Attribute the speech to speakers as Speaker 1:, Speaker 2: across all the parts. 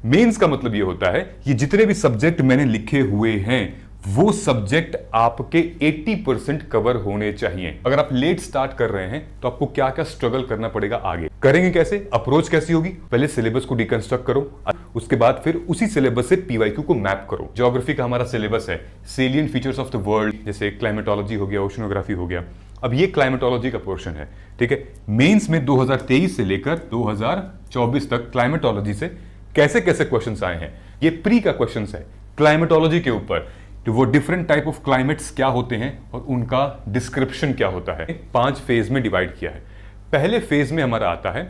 Speaker 1: Mains का मतलब ये होता है ये जितने भी सब्जेक्ट मैंने लिखे हुए हैं वो सब्जेक्ट आपके 80% कवर होने चाहिए। अगर आप लेट स्टार्ट कर रहे हैं तो आपको क्या क्या स्ट्रगल करना पड़ेगा आगे। करेंगे कैसे, अप्रोच कैसी होगी, पहले सिलेबस को डिकंस्ट्रक्ट करो, उसके बाद फिर उसी सिलेबस से पीवाईक्यू को मैप करो। ज्योग्राफी का हमारा सिलेबस है salient features of the world, जैसे क्लाइमेटोलॉजी हो गया, ओशनोग्राफी हो गया। अब ये क्लाइमेटोलॉजी का पोर्शन है, ठीक है। मेंस में 2023 से लेकर 2024 तक क्लाइमेटोलॉजी से कैसे कैसे क्वेश्चंस आए हैं, ये प्री का क्वेश्चंस है क्लाइमेटोलॉजी के ऊपर। तो वो डिफरेंट टाइप ऑफ क्लाइमेट्स क्या होते हैं और उनका डिस्क्रिप्शन क्या होता है, 5 फेज में डिवाइड किया है। पहले फेज में हमारा आता है,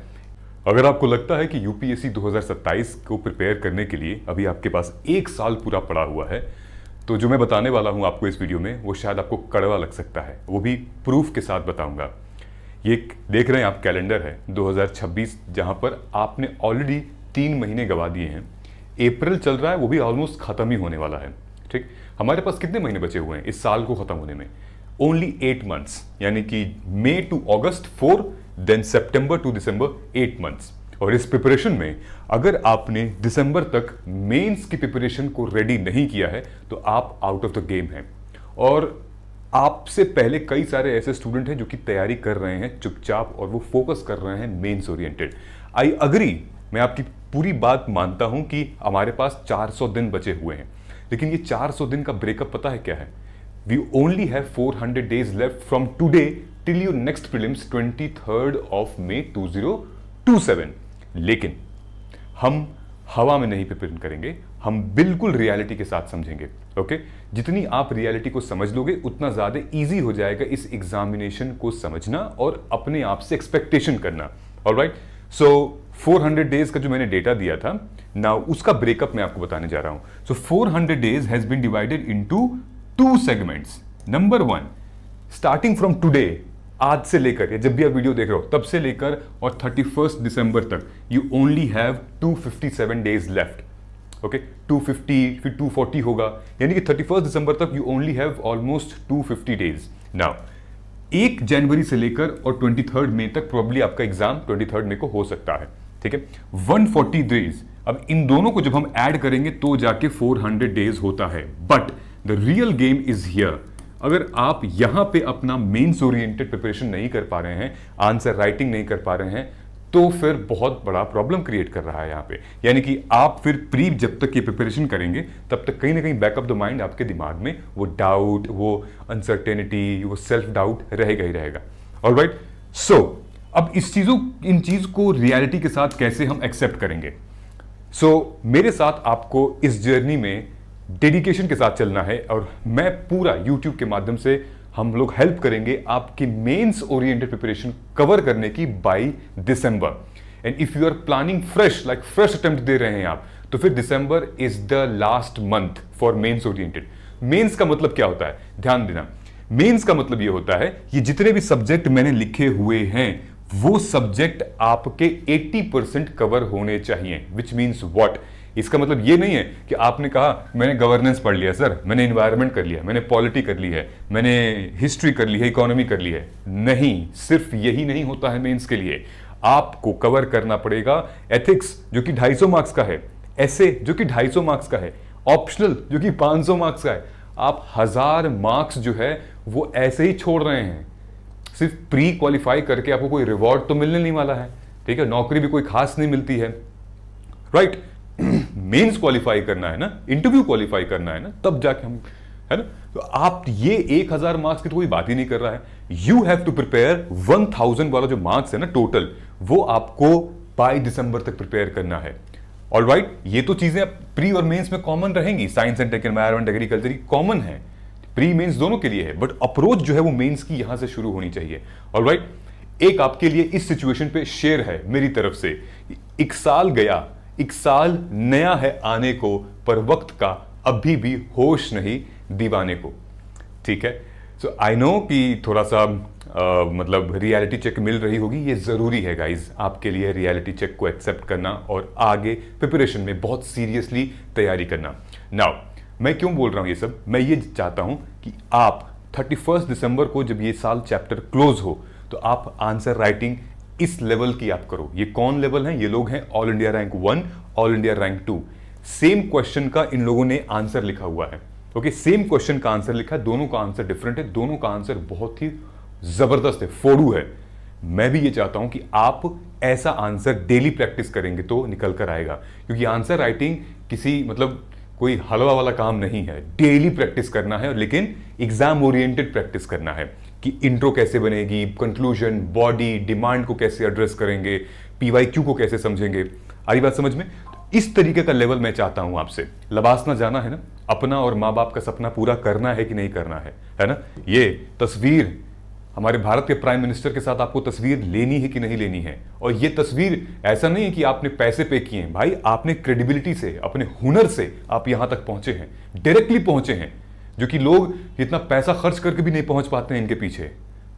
Speaker 1: अगर आपको लगता है कि यूपीएससी 2027 को प्रिपेयर करने के लिए अभी आपके पास 1 साल पूरा पड़ा हुआ है, तो जो मैं बताने वाला हूं आपको इस वीडियो में वो शायद आपको कड़वा लग सकता है, वो भी प्रूफ के साथ बताऊंगा। ये देख रहे हैं आप, कैलेंडर है 2026, जहां पर आपने ऑलरेडी 3 महीने गवा दिए हैं। अप्रैल चल रहा है, वो भी ऑलमोस्ट खत्म ही होने वाला है, ठीक। हमारे पास कितने महीने बचे हुए हैं इस साल को खत्म होने में? ओनली 8 मंथ्स, यानी कि May to August 4, then September to December 8 months. और इस प्रिपरेशन में अगर आपने दिसंबर तक मेंस की प्रिपरेशन को रेडी नहीं किया है तो आप आउट ऑफ द गेम हैं। और आपसे पहले कई सारे ऐसे स्टूडेंट हैं जो कि तैयारी कर रहे हैं चुपचाप और वो फोकस कर रहे हैं मेंस ओरिएंटेड। आई अग्री, मैं आपकी पूरी बात मानता हूं कि हमारे पास 400 दिन बचे हुए हैं, लेकिन ये 400 दिन का ब्रेकअप पता है क्या है? We only have 400 days left from today till your next prelims 23rd of May 2027। लेकिन हम हवा में नहीं प्रिपेयर करेंगे, हम बिल्कुल रियलिटी के साथ समझेंगे। ओके, जितनी आप रियलिटी को समझ लोगे उतना ज्यादा इजी हो जाएगा इस एग्जामिनेशन को समझना और अपने आप से एक्सपेक्टेशन करना। ऑलराइट, सो 400 डेज का जो मैंने डेटा दिया था ना, उसका ब्रेकअप मैं आपको बताने जा रहा हूं। So 400 days has been divided into 2 segments. Number 1, starting from today, आज से लेकर, या जब भी आप वीडियो देख रहे हो तब से लेकर और 31 दिसंबर तक you only have 257 days left. Okay, 250 फिर 240 होगा, यानी कि 31 दिसंबर तक you only have almost 250 days. Now 1 जनवरी से लेकर और 23 मई तक प्रोबेबली आपका एग्जाम 23 मई को हो सकता है, ठीक है। 140 डेज, अब इन दोनों को जब हम ऐड करेंगे तो जाके 400 डेज होता है। But the real game is here. अगर आप यहां पे अपना मेंस ओरिएंटेड प्रिपरेशन नहीं कर पा रहे हैं, आंसर राइटिंग नहीं कर पा रहे हैं, तो फिर बहुत बड़ा प्रॉब्लम क्रिएट कर रहा है यहां पे। यानी कि आप फिर प्री जब तक ये प्रिपरेशन करेंगे तब तक कहीं ना कहीं बैक ऑफ द माइंड आपके दिमाग में वो डाउट, वो अनसर्टेनिटी, वो सेल्फ डाउट रहेगा ही रहेगा। ऑलराइट, सो अब इन चीज को रियलिटी के साथ कैसे हम एक्सेप्ट करेंगे? सो मेरे साथ आपको इस जर्नी में डेडिकेशन के साथ चलना है और मैं पूरा यूट्यूब के माध्यम से हम लोग हेल्प करेंगे आपकी मेंस ओरिएंटेड प्रिपरेशन कवर करने की by December. And if you are planning fresh, like fresh attempt दे रहे हैं आप, तो फिर December is the last month for mains oriented. Mains का मतलब क्या होता है, ध्यान देना। मेंस का मतलब ये होता है ये जितने भी सब्जेक्ट मैंने लिखे हुए हैं वो सब्जेक्ट आपके 80% कवर होने चाहिए। Which means what? इसका मतलब ये नहीं है कि आपने कहा मैंने गवर्नेंस पढ़ लिया सर, मैंने एनवायरनमेंट कर लिया, मैंने पॉलिटी कर ली है, मैंने हिस्ट्री कर ली है, इकोनॉमी कर ली है। नहीं, सिर्फ यही नहीं होता है मेंस के लिए। आपको कवर करना पड़ेगा एथिक्स जो कि 250 मार्क्स का है, ऐसे जो कि 250 मार्क्स का है, ऑप्शनल जो कि 500 मार्क्स का है। आप 1000 मार्क्स जो है वो ऐसे ही छोड़ रहे हैं। सिर्फ प्री क्वालिफाई करके आपको कोई रिवॉर्ड तो मिलने नहीं वाला है, ठीक है, नौकरी भी कोई खास नहीं मिलती है, राइट। मेंस क्वालिफाई करना है ना, इंटरव्यू क्वालिफाई करना है ना, तब जाके हम, है ना। तो आप ये 1000 मार्क्स की तो कोई बात ही नहीं कर रहा है। यू हैव टू प्रिपेयर 1000 वाला जो मार्क्स है ना टोटल, वो आपको बाय दिसंबर तक प्रिपेयर करना है। ऑलराइट, ये तो चीजें प्री और मेंस में कॉमन रहेंगी, science and tech, environment, agriculture common है, प्री मेंस दोनों के लिए है, बट अप्रोच जो है वो मेंस की यहां से शुरू होनी चाहिए। ऑलराइट, एक आपके लिए इस सिचुएशन पे शेयर है मेरी तरफ से। 1 साल गया, 1 साल नया है आने को, पर वक्त का अभी भी होश नहीं दीवाने को, ठीक है। सो आई नो कि थोड़ा सा मतलब रियलिटी चेक मिल रही होगी, ये जरूरी है गाइज आपके लिए रियलिटी चेक को एक्सेप्ट करना और आगे प्रिपरेशन में बहुत सीरियसली तैयारी करना। नाउ मैं क्यों बोल रहा हूं ये सब? मैं ये चाहता हूं कि आप 31 दिसंबर को जब ये साल चैप्टर क्लोज हो तो आप आंसर राइटिंग इस लेवल की आप करो। ये कौन लेवल है? ये लोग हैं all India rank 1, all India rank 2। Same question का इन लोगों ने आंसर लिखा हुआ है। ओके, सेम क्वेश्चन का आंसर लिखा है, दोनों का आंसर डिफरेंट है, दोनों का आंसर बहुत ही जबरदस्त है, फोड़ू है। मैं भी ये चाहता हूं कि आप ऐसा आंसर डेली प्रैक्टिस करेंगे तो निकल कर आएगा, क्योंकि आंसर राइटिंग किसी मतलब कोई हलवा वाला काम नहीं है। डेली प्रैक्टिस करना है, लेकिन एग्जाम ओरिएंटेड प्रैक्टिस करना है कि इंट्रो कैसे बनेगी, कंक्लूजन, बॉडी, डिमांड को कैसे एड्रेस करेंगे, पीवाईक्यू को कैसे समझेंगे। आ रही बात समझ में? इस तरीके का लेवल मैं चाहता हूं आपसे। लबासना जाना है ना, अपना और माँ बाप का सपना पूरा करना है कि नहीं करना है ना? ये तस्वीर हमारे भारत के प्राइम मिनिस्टर के साथ आपको तस्वीर लेनी है कि नहीं लेनी है। और ये तस्वीर ऐसा नहीं है कि आपने पैसे पे किए हैं भाई, आपने क्रेडिबिलिटी से, अपने हुनर से आप यहां तक पहुंचे हैं, डायरेक्टली पहुंचे हैं, जो कि लोग इतना पैसा खर्च करके भी नहीं पहुंच पाते हैं इनके पीछे।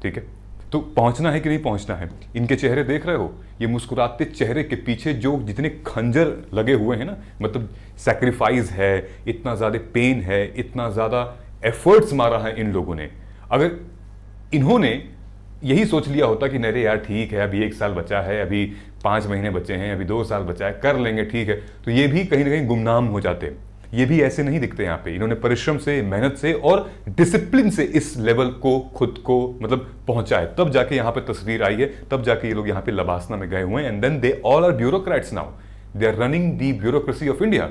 Speaker 1: ठीक है, तो पहुंचना है कि नहीं पहुंचना है? इनके चेहरे देख रहे हो, ये मुस्कुराते चेहरे के पीछे जो जितने खंजर लगे हुए हैं ना, मतलब सैक्रिफाइस है, इतना ज्यादा पेन है, इतना ज्यादा एफर्ट्स मारा है इन लोगों ने। अगर इन्होंने यही सोच लिया होता कि नहीं यार ठीक है, अभी 1 साल बचा है, अभी 5 महीने बचे हैं, अभी 2 साल बचा है, कर लेंगे, ठीक है, तो ये भी कहीं ना कहीं गुमनाम हो जाते। ये भी ऐसे नहीं दिखते यहाँ पे। इन्होंने परिश्रम से, मेहनत से और डिसिप्लिन से इस लेवल को खुद को मतलब पहुंचा है, तब जाके यहाँ पे तस्वीर आई है, तब जाके ये लोग यहाँ पे लबासना में गए हुए हैं। And then they all are bureaucrats now, they are running the bureaucracy of India.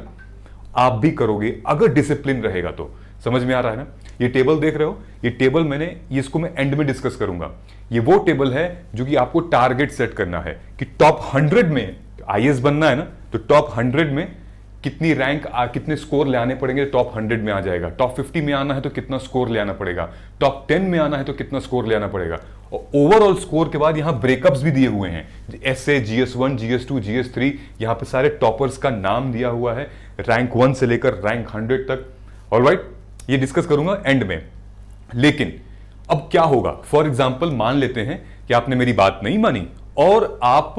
Speaker 1: आप भी करोगे अगर डिसिप्लिन रहेगा तो। समझ में आ रहा है ना? ये टेबल देख रहे हो, ये टेबल मैंने इसको मैं एंड में डिस्कस करूंगा। ये वो टेबल है जो कि आपको टारगेट सेट करना है कि टॉप 100 में आईएएस बनना है ना, तो टॉप 100 में कितनी रैंक कितने स्कोर ले आने पड़ेंगे, टॉप 100 में आ जाएगा। टॉप 50 में आना है तो कितना स्कोर ले आना पड़ेगा, टॉप 10 में आना है तो कितना स्कोर ले आना पड़ेगा। और ओवरऑल स्कोर के बाद यहां ब्रेकअप्स भी दिए हुए हैं, एसए, GS1, GS2, GS3, यहां पे सारे टॉपर्स का नाम दिया हुआ है, रैंक 1 से लेकर रैंक 100 तक। ऑलराइट, ये डिस्कस करूंगा एंड में। लेकिन अब क्या होगा? फॉर एग्जाम्पल मान लेते हैं कि आपने मेरी बात नहीं मानी और आप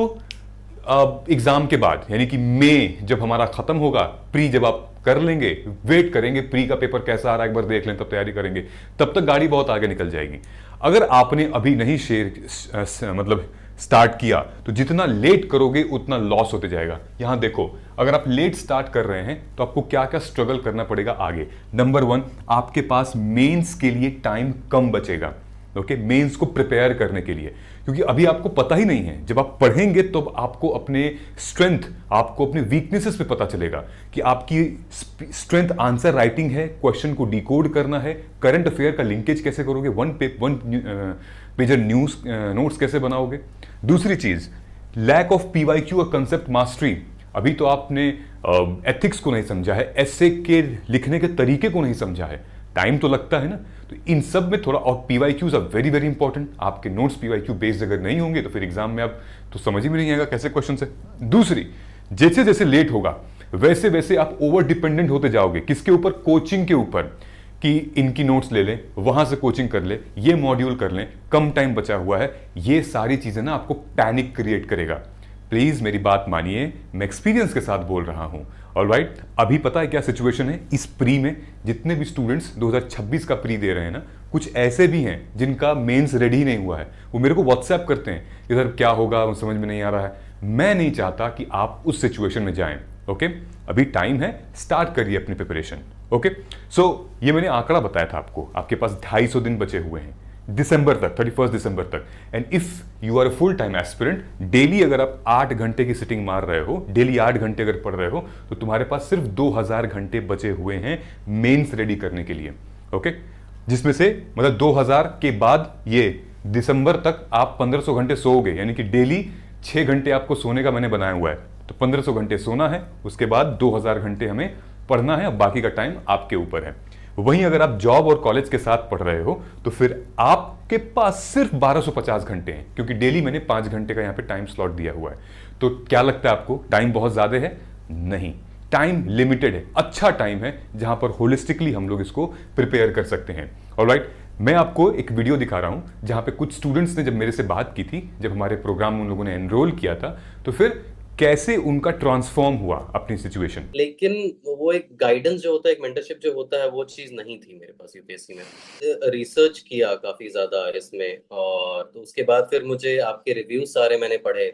Speaker 1: एग्जाम के बाद यानी कि मई जब हमारा खत्म होगा, प्री जब आप कर लेंगे, वेट करेंगे प्री का पेपर कैसा आ रहा है, एक बार देख लें, तब तैयारी करेंगे, तब तक गाड़ी बहुत आगे निकल जाएगी। अगर आपने अभी नहीं मतलब स्टार्ट किया तो जितना लेट करोगे उतना लॉस होते जाएगा। यहां देखो, अगर आप लेट स्टार्ट कर रहे हैं तो आपको क्या क्या स्ट्रगल करना पड़ेगा आगे। नंबर 1, आपके पास मेंस के लिए टाइम कम बचेगा। ओके, मेंस को प्रिपेयर करने के लिए, क्योंकि अभी आपको पता ही नहीं है। जब आप पढ़ेंगे तो आपको अपने स्ट्रेंथ, आपको अपने वीकनेसेस पे पता चलेगा कि आपकी स्ट्रेंथ आंसर राइटिंग है, क्वेश्चन को डिकोड करना है, करंट अफेयर का लिंकेज कैसे करोगे, वन पेजर न्यूज नोट्स कैसे बनाओगे। दूसरी चीज, लैक ऑफ पीवाईक्यू और कंसेप्ट मास्टरी। अभी तो आपने एथिक्स को नहीं समझा है, एसे के लिखने के तरीके को नहीं समझा है, टाइम तो लगता है ना। तो इन सब में थोड़ा, और PYQs are very very important. आपके नोट्स पीवाईक्यू बेस्ड अगर नहीं होंगे तो फिर एग्जाम में आप तो समझ ही में नहीं आएगा कैसे क्वेश्चन है। दूसरी, जैसे जैसे लेट होगा वैसे वैसे आप ओवर डिपेंडेंट होते जाओगे। किसके ऊपर? कोचिंग के ऊपर, कि इनकी नोट्स ले लें, वहां से कोचिंग कर ले, ये मॉड्यूल कर लें, कम टाइम बचा हुआ है। ये सारी चीजें ना आपको पैनिक क्रिएट करेगा। प्लीज मेरी बात मानिए, मैं एक्सपीरियंस के साथ बोल रहा हूं। ऑलराइट, अभी पता है क्या सिचुएशन है इस प्री में? जितने भी स्टूडेंट्स 2026 का प्री दे रहे हैं ना, कुछ ऐसे भी हैं जिनका मेंस रेडी नहीं हुआ है। वो मेरे को व्हाट्सएप करते हैं, इधर क्या होगा समझ में नहीं आ रहा है। मैं नहीं चाहता कि आप उस सिचुएशन में जाएं। ओके, अभी टाइम है, स्टार्ट करिए अपनी प्रिपरेशन। ओके, सो ये मैंने आंकड़ा बताया था आपको, आपके पास 250 दिन बचे हुए हैं दिसंबर तक, 31 दिसंबर तक। And if you are a full time aspirant, daily अगर आप 8 घंटे की सिटिंग मार रहे हो, डेली 8 घंटे अगर पढ़ रहे हो, तो तुम्हारे पास सिर्फ 2000 घंटे बचे हुए हैं मेंस रेडी करने के लिए। ओके, जिसमें से मतलब 2000 के बाद ये दिसंबर तक आप 1500 घंटे सोओगे, यानी कि डेली 6 घंटे आपको सोने का मैंने बनाया हुआ है। तो 1500 घंटे सोना है, उसके बाद 2000 घंटे हमें पढ़ना है, अब बाकी का टाइम आपके ऊपर है। वहीं अगर आप जॉब और कॉलेज के साथ पढ़ रहे हो तो फिर आपके पास सिर्फ 1250 घंटे हैं, क्योंकि डेली मैंने 5 घंटे का यहां पे टाइम स्लॉट दिया हुआ है। तो क्या लगता है आपको टाइम बहुत ज्यादा है? नहीं, टाइम लिमिटेड है, अच्छा टाइम है जहां पर होलिस्टिकली हम लोग इसको प्रिपेयर कर सकते हैं। ऑलराइट, मैं आपको एक वीडियो दिखा रहा हूं जहां पे कुछ स्टूडेंट्स ने जब मेरे से बात की थी, जब हमारे प्रोग्राम में उन लोगों ने एनरोल किया था, तो फिर कैसे उनका ट्रांसफॉर्म हुआ अपनी सिचुएशन?
Speaker 2: लेकिन वो एक गाइडेंस जो होता है, एक मेंटरशिप जो होता है, वो चीज नहीं थी मेरे पास यूपीएससी में। रिसर्च किया काफी ज्यादा इसमें, और तो उसके बाद फिर मुझे आपके रिव्यूज सारे मैंने पढ़े,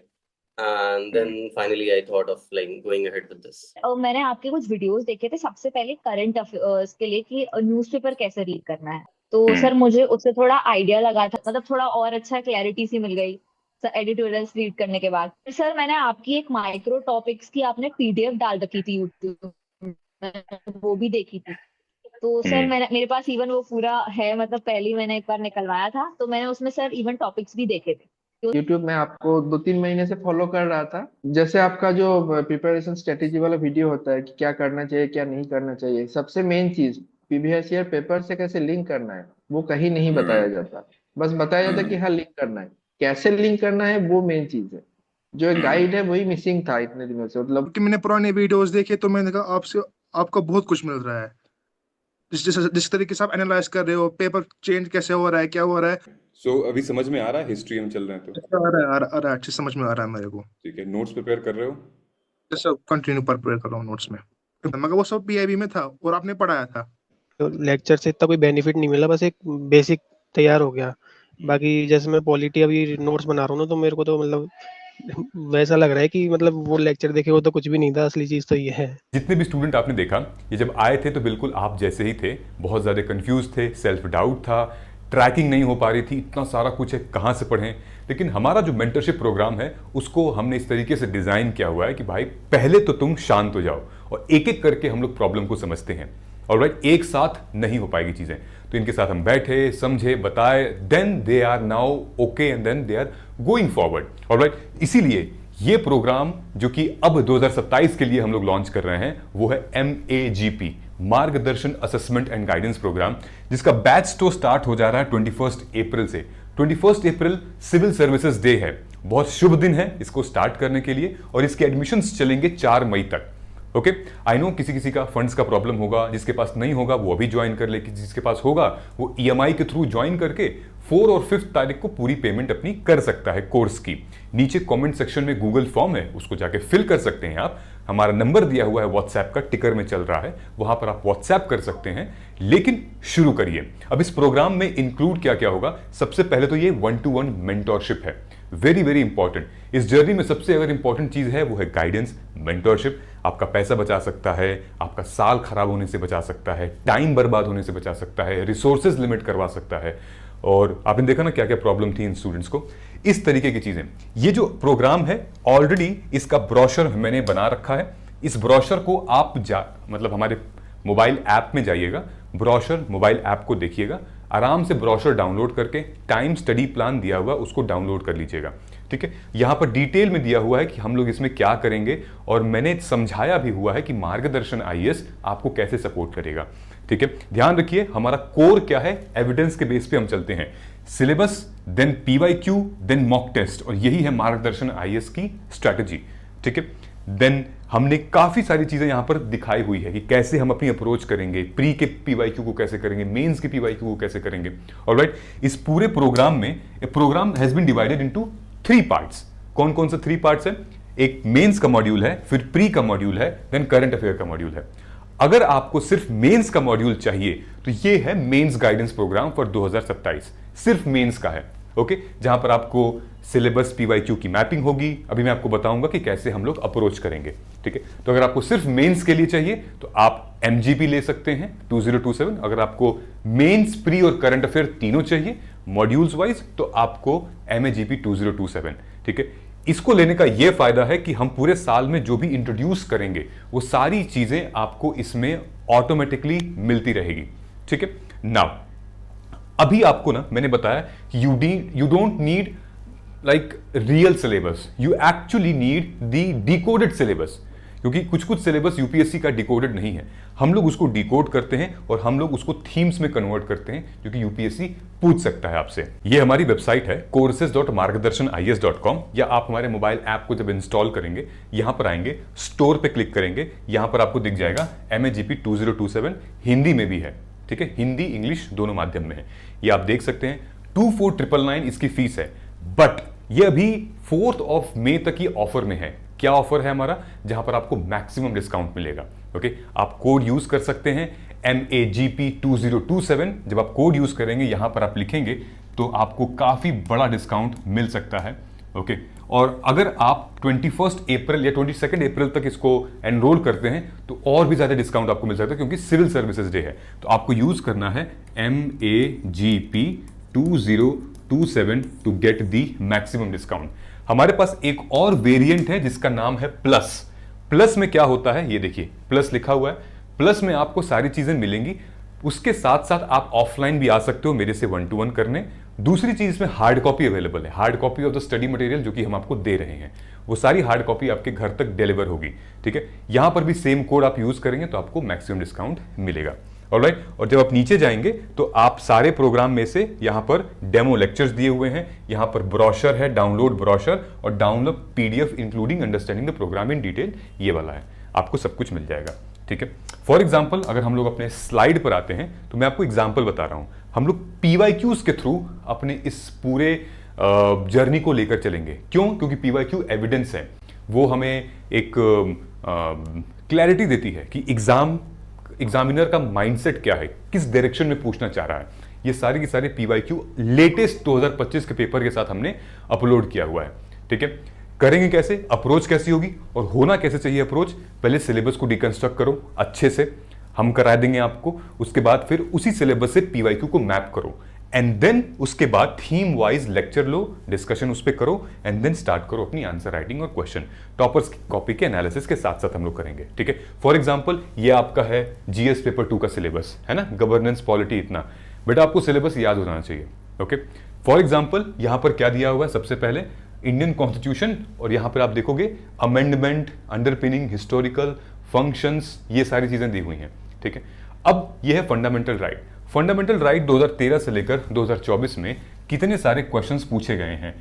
Speaker 2: and then finally I thought of like going ahead with this.
Speaker 3: और मैंने आपके कुछ वीडियोस देखे थे सबसे पहले करंट अफेयर्स के लिए कि न्यूज़पेपर कैसे रीड करना है। तो सर मुझे उससे थोड़ा आइडिया लगा था, मतलब थोड़ा और अच्छा क्लैरिटी सी मिल गई सर एडिटोरियल्स रीड करने के बाद। सर मैंने आपकी एक माइक्रो टॉपिक्स की आपने पीडीएफ डाल रखी थी यूट्यूब, वो भी देखी थी। तो सर मैंने मेरे पास इवन वो पूरा है, मतलब पहले ही मैंने एक बार निकलवाया था, तो मैंने उसमें सर इवन टॉपिक्स भी देखे थे।
Speaker 4: यूट्यूब में आपको 2-3 महीने से फॉलो कर रहा था। जैसे आपका जो प्रिपरेशन स्ट्रेटेजी वाला वीडियो होता है कि क्या करना चाहिए क्या नहीं करना चाहिए, सबसे मेन चीज प्रीवियस ईयर पेपर से कैसे लिंक करना है वो कहीं नहीं बताया जाता। बस बताया जाता है कि हाँ लिंक करना है, कैसे लिंक करना है वो मेन चीज है। जो एक गाइड है वही मिसिंग था इतने दिनों से, मतलब
Speaker 5: कि मैंने पुराने वीडियोस देखे तो मैंने कहा आपसे आपको बहुत कुछ मिल रहा है। जिस तरीके से आप एनालाइज कर रहे हो, पेपर चेंज कैसे हो रहा है, क्या हो रहा है।
Speaker 1: अभी समझ में आ रहा है, हिस्ट्री हम चल रहे हैं तो
Speaker 5: आ रहा है आ रहा है अच्छे समझ में आ रहा है मेरे को।
Speaker 1: ठीक है, नोट्स प्रिपेयर कर रहे हो?
Speaker 5: जैसे कंटिन्यू प्रिपेयर कर रहा हूँ नोट्स में, मगर वो सब पीआईबी में था और आपने पढ़ाया था।
Speaker 6: तो लेक्चर से इतना कोई बेनिफिट नहीं मिला, बस एक बेसिक तैयार हो गया। बाकी जैसे मैं पॉलिटी अभी नोट्स बना रहा हूँ ना, तो मेरे को तो मतलब वैसा लग रहा है कि मतलब वो लेक्चर देखे वो तो कुछ भी नहीं था, असली चीज तो ये है।
Speaker 1: जितने भी स्टूडेंट आपने देखा, ये जब आए थे तो बिल्कुल आप जैसे ही थे, बहुत ज़्यादा कंफ्यूज थे, सेल्फ डाउट था, ट्रैकिंग नहीं हो पा रही थी, इतना सारा कुछ है, कहाँ से पढ़ें। लेकिन हमारा जो मेंटरशिप प्रोग्राम है उसको हमने इस तरीके से डिज़ाइन किया हुआ है कि भाई पहले तो तुम शांत हो जाओ और एक एक करके हम लोग प्रॉब्लम को समझते हैं। और राइट, एक साथ नहीं हो पाएगी चीज़ें, तो इनके साथ हम बैठे, समझे, बताए, then they are now okay and then they are going forward. और राइट, इसीलिए ये प्रोग्राम जो कि अब 2027 के लिए हम लोग लॉन्च कर रहे हैं वो है MAGP, मार्गदर्शन असेसमेंट एंड गाइडेंस प्रोग्राम, जिसका बैच तो स्टार्ट हो जा रहा है 21 अप्रैल से। 21 अप्रैल सिविल सर्विसेज डे है, बहुत शुभ दिन है इसको स्टार्ट करने के लिए, और इसके एडमिशंस चलेंगे 4 मई तक। ओके, आई नो किसी किसी का फंड्स का प्रॉब्लम होगा, जिसके पास नहीं होगा वो अभी ज्वाइन कर ले, जिसके पास होगा वो EMI के थ्रू ज्वाइन करके 4 और 5 तारीख को पूरी पेमेंट अपनी कर सकता है कोर्स की। नीचे कमेंट सेक्शन में गूगल फॉर्म है, उसको जाके फिल कर सकते हैं आप। हमारा नंबर दिया हुआ है व्हाट्सएप का, टिकर में चल रहा है, वहां पर आप व्हाट्सएप कर सकते हैं। लेकिन शुरू करिए। अब इस प्रोग्राम में इंक्लूड क्या क्या होगा? सबसे पहले तो ये 1-to-1 मेंटोरशिप है, वेरी वेरी इंपॉर्टेंट। इस जर्नी में सबसे अगर इंपॉर्टेंट चीज है वो है गाइडेंस, मेंटोरशिप। आपका पैसा बचा सकता है, आपका साल खराब होने से बचा सकता है, टाइम बर्बाद होने से बचा सकता है, रिसोर्सेज लिमिट करवा सकता है। और आपने देखा ना क्या क्या प्रॉब्लम थी इन स्टूडेंट्स को, इस तरीके की चीजें। ये जो प्रोग्राम है ऑलरेडी इसका ब्रोशर मैंने बना रखा है। इस ब्रोशर को आप मतलब हमारे मोबाइल ऐप में जाइएगा, ब्रोशर मोबाइल ऐप को देखिएगा, आराम से ब्रोशर डाउनलोड करके टाइम स्टडी प्लान दिया हुआ उसको डाउनलोड कर लीजिएगा। ठीक है, यहां पर डिटेल में दिया हुआ है कि हम लोग इसमें क्या करेंगे, और मैंने समझाया भी हुआ है कि मार्गदर्शन IAS आपको कैसे सपोर्ट करेगा। ठीक है, ध्यान रखिए हमारा कोर क्या है, एविडेंस के बेस पे हम चलते हैं, syllabus, then PYQ, then mock test, और यही है मार्गदर्शन IAS की स्ट्रैटेजी। ठीक है, देन हमने काफी सारी चीजें यहां पर दिखाई हुई है कि कैसे हम अपनी अप्रोच करेंगे, प्री के PYQ को कैसे करेंगे, मेंस के PYQ को कैसे करेंगे। ऑलराइट, इस पूरे प्रोग्राम में programme has been divided into 3 parts. कौन कौन से 3 पार्ट्स है? एक मेंस का मॉड्यूल है, फिर प्री का मॉड्यूल है, देन करंट अफेयर का मॉड्यूल है। अगर आपको सिर्फ मेंस का मॉड्यूल चाहिए तो ये है मेंस गाइडेंस प्रोग्राम फॉर 2027, सिर्फ मेंस का है। ओके, जहां पर आपको सिलेबस PYQ की मैपिंग होगी, अभी मैं आपको बताऊंगा कि कैसे हम लोग अप्रोच करेंगे। ठीक है, तो अगर आपको सिर्फ मेंस के लिए चाहिए तो आप MGP ले सकते हैं 2027। अगर आपको मेंस, प्री और करंट अफेयर तीनों चाहिए मॉड्यूल्स वाइज तो आपको MAGP 2027। ठीक है, इसको लेने का यह फायदा है कि हम पूरे साल में जो भी इंट्रोड्यूस करेंगे वो सारी चीजें आपको इसमें ऑटोमेटिकली मिलती रहेगी। ठीक है, नाउ अभी आपको ना मैंने बताया कि you don't need like real syllabus, you actually need the decoded syllabus, क्योंकि कुछ कुछ सिलेबस UPSC का डिकोडेड नहीं है। हम लोग उसको डिकोड करते हैं और हम लोग उसको थीम्स में कन्वर्ट करते हैं, जो कि UPSC पूछ सकता है आपसे। ये हमारी वेबसाइट है courses.margdarshan.is.com, या आप हमारे मोबाइल ऐप को जब इंस्टॉल करेंगे यहां पर आएंगे, स्टोर पे क्लिक करेंगे, यहां पर आपको दिख जाएगा MAGP 2027, हिंदी में भी है। ठीक है, हिंदी इंग्लिश दोनों माध्यम में है, ये आप देख सकते हैं। 24,999 इसकी फीस है, बट ये अभी 4 मई तक ही ऑफर में है। क्या ऑफर है हमारा, जहां पर आपको मैक्सिमम डिस्काउंट मिलेगा। ओके, आप कोड यूज कर सकते हैं MAGP2027। जब आप कोड यूज करेंगे, यहां पर आप लिखेंगे, तो आपको काफी बड़ा डिस्काउंट मिल सकता है। ओके, और अगर आप 21 अप्रैल या 22 अप्रैल तक इसको एनरोल करते हैं तो और भी ज्यादा डिस्काउंट आपको मिल सकता है, क्योंकि सिविल सर्विसेज डे है। तो आपको यूज करना है MAGP2027 to get the maximum discount. हमारे पास एक और वेरिएंट है जिसका नाम है प्लस। प्लस में क्या होता है, ये देखिए, प्लस लिखा हुआ है। प्लस में आपको सारी चीजें मिलेंगी, उसके साथ साथ आप ऑफलाइन भी आ सकते हो मेरे से 1-to-1 करने। दूसरी चीज इसमें हार्ड कॉपी अवेलेबल है, hard copy of the study material जो कि हम आपको दे रहे हैं, वो सारी हार्ड कॉपी आपके घर तक डिलीवर होगी। ठीक है, यहां पर भी सेम कोड आप यूज करेंगे तो आपको मैक्सिमम डिस्काउंट मिलेगा। ऑलराइट, और जब आप नीचे जाएंगे तो आप सारे प्रोग्राम में से यहां पर डेमो लेक्चर्स दिए हुए हैं, यहां पर ब्रोशर है, डाउनलोड ब्रोशर और download PDF including understanding the programme in detail, ये वाला है, आपको सब कुछ मिल जाएगा। ठीक है, फॉर एग्जाम्पल अगर हम लोग अपने स्लाइड पर आते हैं तो मैं आपको एग्जाम्पल बता रहा हूं। हम लोग PYQs के थ्रू अपने इस पूरे जर्नी को लेकर चलेंगे। क्यों? क्योंकि PYQ एविडेंस है, वो हमें एक क्लैरिटी देती है कि एग्जामिनर का माइंडसेट क्या है, किस डायरेक्शन में पूछना चाह रहा है। ये सारी की सारी PYQ लेटेस्ट 2025 के पेपर के साथ हमने अपलोड किया हुआ है। ठीक है, करेंगे कैसे, अप्रोच कैसी होगी और होना कैसे चाहिए अप्रोच, पहले सिलेबस को डिकंस्ट्रक्ट करो अच्छे से, हम करा देंगे आपको। उसके बाद फिर उसी सिलेबस से PYQ को मैप करो, एंड देन उसके बाद थीम वाइज लेक्चर लो, डिस्कशन उस पर करो, एंड देन स्टार्ट करो अपनी आंसर राइटिंग और क्वेश्चन टॉपर्स की कॉपी के एनालिसिस के साथ साथ हम लोग करेंगे। ठीक है, फॉर एग्जाम्पल ये आपका है GS पेपर 2 का सिलेबस, है ना, गवर्नेंस पॉलिटी, इतना बेटा आपको सिलेबस याद होना चाहिए। ओके, फॉर एग्जाम्पल यहां पर क्या दिया हुआ है, सबसे पहले इंडियन कॉन्स्टिट्यूशन, और यहां पर आप देखोगे अमेंडमेंट, अंडरपिनिंग, हिस्टोरिकल, फंक्शंस, ये सारी चीजें दी हुई हैं। ठीक है, अब ये है फंडामेंटल राइट। फंडामेंटल राइट 2013 से लेकर 2024 में कितने सारे क्वेश्चंस पूछे गए हैं।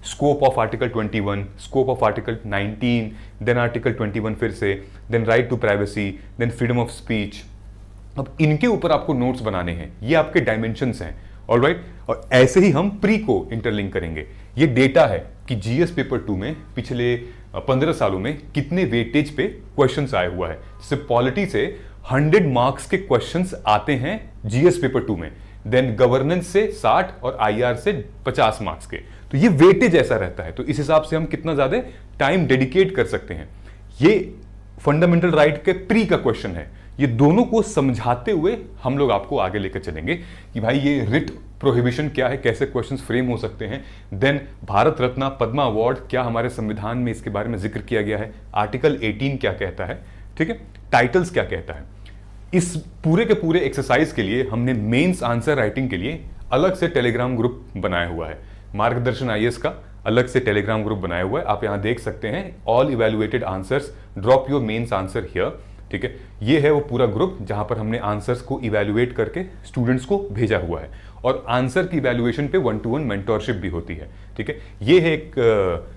Speaker 1: Scope of article 21, scope of article 19, then article 21 फिर से, then right to privacy, then freedom of speech. अब इनके ऊपर आपको नोट्स बनाने हैं, ये आपके डायमेंशंस हैं। ऑलराइट, और ऐसे ही हम प्री को इंटरलिंक करेंगे। ये डेटा है कि GS पेपर 2 में पिछले 15 सालों में कितने वेटेज पे क्वेश्चंस आए हुआ है। जैसे पॉलिटी से 100 मार्क्स के क्वेश्चंस आते हैं GS पेपर 2 में, देन गवर्नेंस से 60 और IR से 50 मार्क्स के। तो ये वेटेज ऐसा रहता है, तो इस हिसाब से हम कितना ज्यादा टाइम डेडिकेट कर सकते हैं। ये फंडामेंटल राइट के प्री का क्वेश्चन है। ये दोनों को समझाते हुए हम लोग आपको आगे लेकर चलेंगे कि भाई ये रिट प्रोहिबिशन क्या है, कैसे क्वेश्चंस फ्रेम हो सकते हैं, देन भारत रत्न, पद्मा अवार्ड, क्या हमारे संविधान में इसके बारे में जिक्र किया गया है, आर्टिकल 18 क्या कहता है, ठीक है, टाइटल्स क्या कहता है। इस पूरे के पूरे एक्सरसाइज के लिए हमने मेंस आंसर राइटिंग के लिए अलग से टेलीग्राम ग्रुप बनाया हुआ है। मार्गदर्शन IAS का अलग से टेलीग्राम ग्रुप बनाया हुआ है, आप यहां देख सकते हैं, all evaluated answers, drop your mains answer here. ठीक है, ये है वो पूरा ग्रुप जहां पर हमने आंसर्स को इवेल्युएट करके स्टूडेंट्स को भेजा हुआ है, और आंसर की इवेल्युएशन पे 1-to-1 मेंटोरशिप भी होती है। ठीक है, ये है एक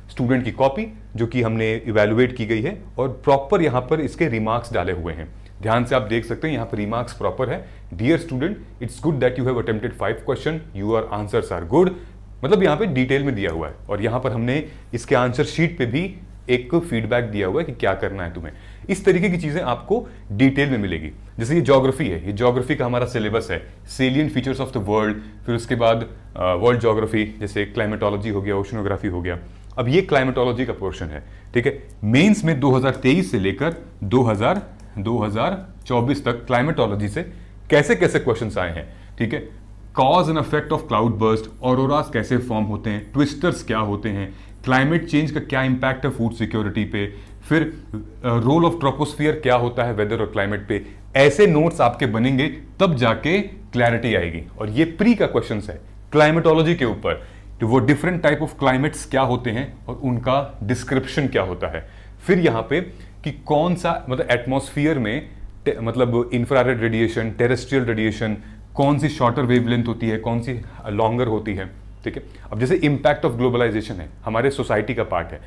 Speaker 1: स्टूडेंट की कॉपी जो कि हमने इवेल्युएट की गई है, और प्रॉपर यहां पर इसके रिमार्क्स डाले हुए हैं। ध्यान से आप देख सकते हैं, यहां पर रिमार्क्स प्रॉपर है। Dear student, it's good that you have attempted 5 question, your answers are good, मतलब यहां पे डिटेल में दिया हुआ है। और यहां पर हमने इसके आंसर शीट पे भी एक फीडबैक दिया हुआ है कि क्या करना है तुम्हें। इस तरीके की चीजें आपको डिटेल में मिलेगी। जैसे ये ज्योग्राफी है, ये ज्योग्राफी का हमारा सिलेबस है, salient features of the world, फिर उसके बाद वर्ल्ड ज्योग्राफी, जैसे क्लाइमेटोलॉजी हो गया, ओशनोग्राफी हो गया। अब ये क्लाइमेटोलॉजी का पोर्शन है। ठीक है, मेंस में 2023 से लेकर 2024 तक क्लाइमेटोलॉजी से कैसे कैसे क्वेश्चंस आए हैं। ठीक है, cause and effect of cloud burst, auroras कैसे फॉर्म होते हैं, ट्विस्टर्स क्या होते हैं, क्लाइमेट चेंज का क्या इंपैक्ट है फूड सिक्योरिटी पे, फिर रोल ऑफ ट्रोपोस्फियर क्या होता है वेदर और क्लाइमेट पे। ऐसे नोट्स आपके बनेंगे तब जाके क्लैरिटी आएगी। और ये प्री का क्वेश्चन है क्लाइमेटोलॉजी के ऊपर, तो वो डिफरेंट टाइप ऑफ क्लाइमेट्स क्या होते हैं और उनका डिस्क्रिप्शन क्या होता है। फिर यहाँ पे कि कौन सा, मतलब एटमॉस्फेयर में मतलब इंफ्रारेड रेडिएशन, टेरेस्ट्रियल रेडिएशन, कौन सी शॉर्टर वेवलेंथ होती है, कौन सी लॉन्गर होती है। ठीक है, अब जैसे इंपैक्ट ऑफ ग्लोबलाइजेशन है, हमारे सोसाइटी का पार्ट है।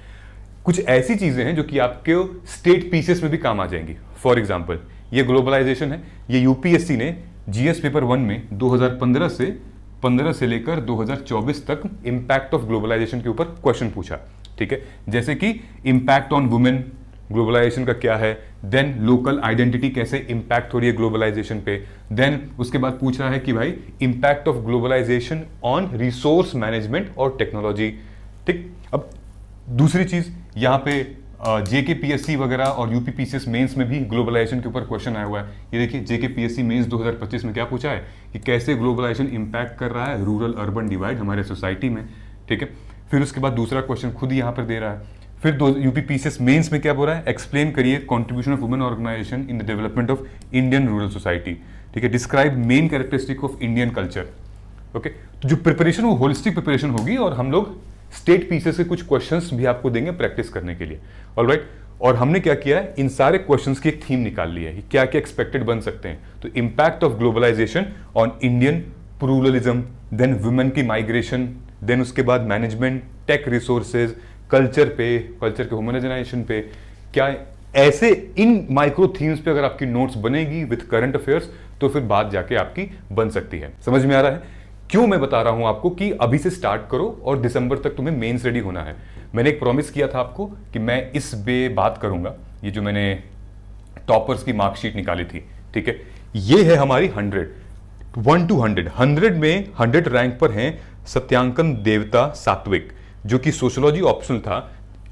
Speaker 1: कुछ ऐसी चीजें हैं जो कि आपके स्टेट पीसेस में भी काम आ जाएंगी। फॉर एग्जांपल ये ग्लोबलाइजेशन है, ये UPSC ने GS पेपर 1 में 2015 से लेकर 2024 तक इंपैक्ट ऑफ ग्लोबलाइजेशन के ऊपर क्वेश्चन पूछा। ठीक है, जैसे कि इम्पैक्ट ऑन वुमेन ग्लोबलाइजेशन का क्या है, देन लोकल आइडेंटिटी कैसे इंपैक्ट हो रही है ग्लोबलाइजेशन पे, देन उसके बाद पूछ रहा है कि भाई impact of globalization on resource management और टेक्नोलॉजी। ठीक, अब दूसरी चीज यहाँ पे JKPSC वगैरह और UPPCS मेंस में भी ग्लोबलाइजेशन के ऊपर क्वेश्चन आया हुआ है। ये देखिए JKPSC मेंस 2025 में क्या पूछा है कि कैसे ग्लोबलाइजेशन इंपैक्ट कर रहा है रूरल अर्बन डिवाइड हमारे सोसाइटी में। ठीक है, फिर उसके बाद दूसरा क्वेश्चन खुद ही यहाँ पर दे रहा है। फिर UPPCS मेंस में क्या बोल रहा है, एक्सप्लेन करिए contribution of women organization in the development of Indian rural society. ठीक है, describe main characteristic of Indian culture. Okay, तो जो प्रिपरेशन वो होलिस्टिक प्रिपरेशन होगी और हम लोग स्टेट पीसेस के कुछ क्वेश्चंस भी आपको देंगे प्रैक्टिस करने के लिए। ऑलराइट, और हमने क्या किया है, इन सारे क्वेश्चंस की एक थीम निकाल ली है कि क्या क्या एक्सपेक्टेड बन सकते हैं। तो impact of globalization on Indian pluralism, then women की माइग्रेशन, देन उसके बाद मैनेजमेंट, टेक रिसोर्सेज, कल्चर पे, कल्चर के ह्यूमनाइजेशन पे, क्या ऐसे इन माइक्रो थीम्स पे अगर आपकी नोट्स बनेगी विद करंट अफेयर्स तो फिर बात जाके आपकी बन सकती है। समझ में आ रहा है क्यों मैं बता रहा हूं आपको कि अभी से स्टार्ट करो और दिसंबर तक तुम्हें मेंस रेडी होना है। मैंने एक प्रॉमिस किया था आपको कि मैं इस पे बात करूंगा, ये जो मैंने टॉपर्स की मार्कशीट निकाली थी। ठीक है, ये है हमारी 100 to 100 में 100 रैंक पर हैं सत्यांकन देवता सात्विक, जो कि सोशियोलॉजी ऑप्शनल था।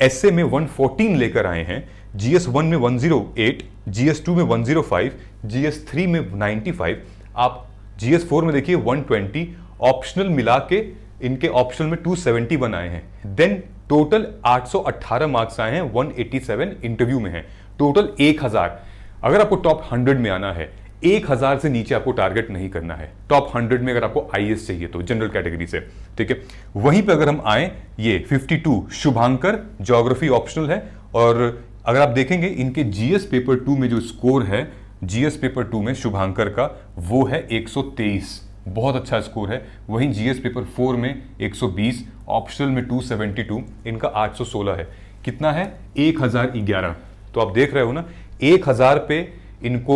Speaker 1: एसए में 114 लेकर आए हैं, GS1 में 108, GS2 में 105, GS3 में 95, आप GS4 में देखिए 120, ऑप्शनल मिला के इनके ऑप्शनल में 271 आए हैं। देन टोटल 818 मार्क्स आए हैं, 187 इंटरव्यू में हैं, टोटल 1000। अगर आपको टॉप 100 में आना है 1000 से नीचे आपको टारगेट नहीं करना है। टॉप 100 में अगर आपको IAS चाहिए तो जनरल कैटेगरी से, ठीक है। वहीं पे अगर हम आए, ये 52 शुभांकर ज्योग्राफी ऑप्शनल है, और अगर आप देखेंगे इनके GS पेपर 2 में जो स्कोर है, GS पेपर 2 में शुभांकर का वो है 123, बहुत अच्छा स्कोर है। वहीं GS पेपर 4 में 120, ऑप्शनल में 272, इनका 816 है। कितना है? 1011। तो आप देख रहे हो ना, 1000 पे इनको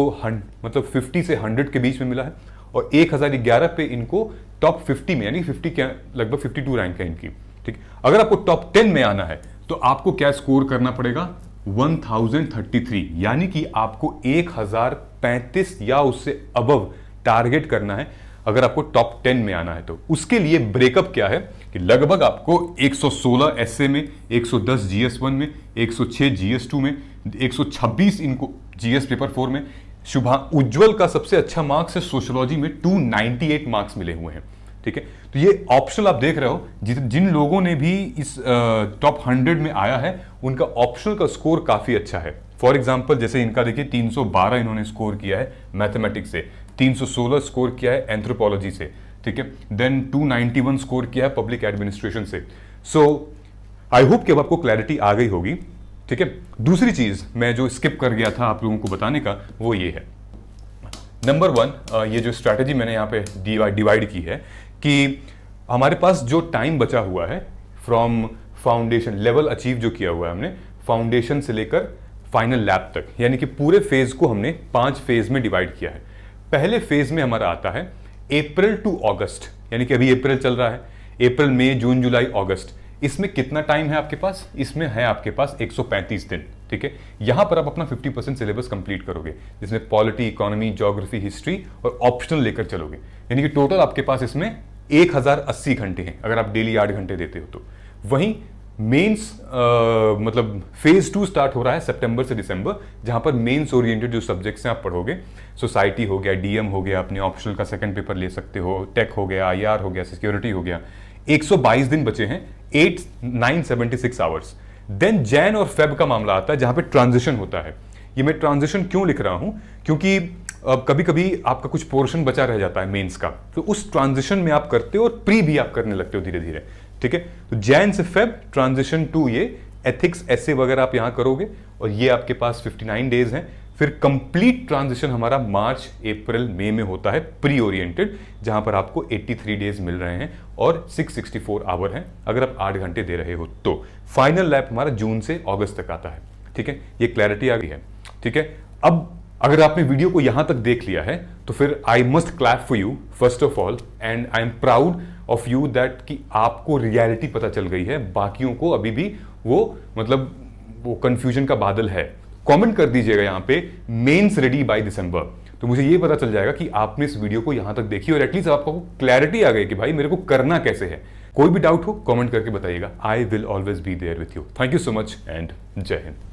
Speaker 1: मतलब 50 से 100 के बीच में मिला है, और 1011 पे इनको टॉप 50 में, यानी 50 के लगभग 52 रैंक है इनकी। ठीक, अगर आपको टॉप 10 में आना है तो आपको क्या स्कोर करना पड़ेगा? 1033, यानी कि आपको 1035 या उससे अबव टारगेट करना है अगर आपको टॉप 10 में आना है। तो उसके लिए ब्रेकअप क्या है कि लगभग आपको 116 एसए में, 110 GS1 में, 106 GS2 में, 126 इनको GS पेपर 4 में। उज्जवल का सबसे अच्छा मार्क्स है सोशियोलॉजी में, 298 मार्क्स मिले हुए हैं। ठीक है, तो ये ऑप्शनल आप देख रहे हो, जिन लोगों ने भी इस टॉप 100 में आया है उनका ऑप्शनल का स्कोर काफी अच्छा है। फॉर एग्जांपल जैसे इनका देखिए 312 इन्होंने स्कोर किया है मैथमेटिक्स से, 316 स्कोर किया है एंथ्रोपोलॉजी से, ठीक है, देन 291 स्कोर किया है पब्लिक एडमिनिस्ट्रेशन से। सो आई होप कि अब आपको क्लैरिटी आ गई होगी। ठीक है, दूसरी चीज मैं जो स्किप कर गया था आप लोगों को बताने का वो ये है, नंबर 1, ये जो स्ट्रैटेजी मैंने यहाँ पे डिवाइड की है कि हमारे पास जो टाइम बचा हुआ है फ्रॉम फाउंडेशन लेवल अचीव जो किया हुआ है हमने, फाउंडेशन से लेकर फाइनल लैब तक, यानी कि पूरे फेज को हमने 5 फेज में डिवाइड किया है। पहले फेज में हमारा आता है अप्रैल टू अगस्त, यानी कि अभी अप्रैल चल रहा है, अप्रैल मई जून जुलाई अगस्त। इसमें कितना टाइम है आपके पास? इसमें है आपके पास 135 दिन। ठीक है, यहां पर आप अपना 50% सिलेबस कंप्लीट करोगे, जिसमें पॉलिटी, इकोनॉमी, ज्योग्राफी, हिस्ट्री और ऑप्शनल लेकर चलोगे, यानी कि टोटल आपके पास इसमें 1080 घंटे हैं अगर आप डेली 8 घंटे देते हो तो। वहीं मेंस मतलब फेज 2 स्टार्ट हो रहा है सितंबर से दिसंबर, जहां पर मेंस ओरिएंटेड जो सब्जेक्ट्स हैं आप पढ़ोगे, सोसाइटी हो गया, डीएम हो गया, अपने ऑप्शनल का सेकंड पेपर ले सकते हो, टेक हो गया, IR हो गया, सिक्योरिटी हो गया। 122 दिन बचे हैं, 976 आवर्स। देन जैन और फेब का मामला आता है जहां पे ट्रांजिशन होता है। ये मैं ट्रांजिशन क्यों लिख रहा हूं? क्योंकि कभी कभी आपका कुछ पोर्शन बचा रह जाता है मेंस का, तो उस ट्रांजिशन में आप करते हो और प्री भी आप करने लगते हो धीरे धीरे। ठीक है, तो जैन से फेब, ट्रांजिशन टू ये एथिक्स ऐसे वगैरह आप यहां करोगे, और ये आपके पास 59 डेज हैं। फिर कंप्लीट ट्रांजिशन हमारा मार्च अप्रैल मई में होता है, प्री ओरिएंटेड, जहां पर आपको 83 डेज मिल रहे हैं और 664 आवर हैं अगर आप 8 घंटे दे रहे हो तो। फाइनल लैब हमारा जून से अगस्त तक आता है। ठीक है, ये क्लैरिटी आ गई है। ठीक है, अब अगर आपने वीडियो को यहां तक देख लिया है तो फिर I must clap for you first of all, and I am proud of you that कि आपको रियलिटी पता चल गई है, बाकियों को अभी भी वो मतलब वो कंफ्यूजन का बादल है। कमेंट कर दीजिएगा यहाँ पे मेंस रेडी बाय दिसंबर, तो मुझे ये पता चल जाएगा कि आपने इस वीडियो को यहां तक देखी और एटलीस्ट आपको क्लैरिटी आ गई कि भाई मेरे को करना कैसे है। कोई भी डाउट हो कमेंट करके बताइएगा। I will always be there with you. Thank you so much and जय हिंद।